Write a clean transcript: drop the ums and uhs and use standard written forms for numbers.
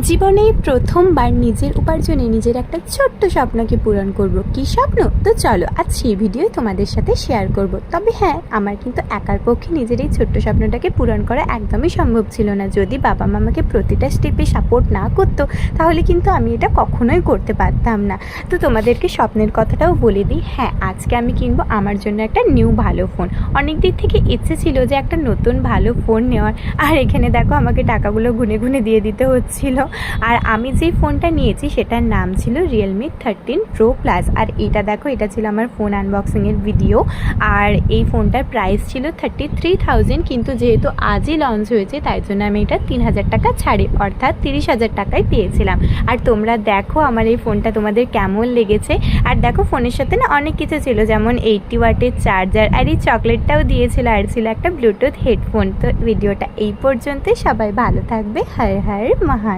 জীবনে প্রথমবার নিজের উপার্জনে নিজের একটা ছোট্ট স্বপ্নকে পূরণ করব। কি স্বপ্ন? তো চলো আজ সেই ভিডিও তোমাদের সাথে শেয়ার করব। তবে হ্যাঁ, আমার কিন্তু একার পক্ষে নিজের এই ছোট্ট স্বপ্নটাকে পূরণ করা একদমই সম্ভব ছিল না। যদি বাবা মামাকে প্রতিটা স্টেপে সাপোর্ট না করতো তাহলে কিন্তু আমি এটা কখনোই করতে পারতাম না। তো তোমাদেরকে স্বপ্নের কথাটাও বলে দিই। হ্যাঁ, আজকে আমি কিনবো আমার জন্য একটা নিউ ভালো ফোন। অনেক দিক থেকে ইচ্ছে ছিল যে একটা নতুন ভালো ফোন নেওয়ার, আর এখানে দেখো আমাকে টাকাগুলো গুনে গুনে দিয়ে দিতে হচ্ছিল। আর আমি যেই ফোনটা নিয়েছি সেটার নাম ছিল Realme 13 Pro Plus। আর এটা দেখো, এটা ছিল আমার ফোন আনবক্সিংয়ের ভিডিও। আর এই ফোনটার প্রাইস ছিল 33,000, কিন্তু যেহেতু আজই লঞ্চ হয়েছে তাই জন্য আমি এটা 3,000 টাকা ছাড়ে অর্থাৎ 30,000 টাকায় পেয়েছিলাম। আর তোমরা দেখো আমার এই ফোনটা তোমাদের কেমন লেগেছে। আর দেখো ফোনের সাথে না অনেক কিছু ছিল, যেমন 80 ওয়াটের চার্জার, আর এই চকলেটটাও দিয়েছিল, আর ছিল একটা ব্লুটুথ হেডফোন। তো ভিডিওটা এই পর্যন্তই। সবাই ভালো থাকবে। হর হর মহা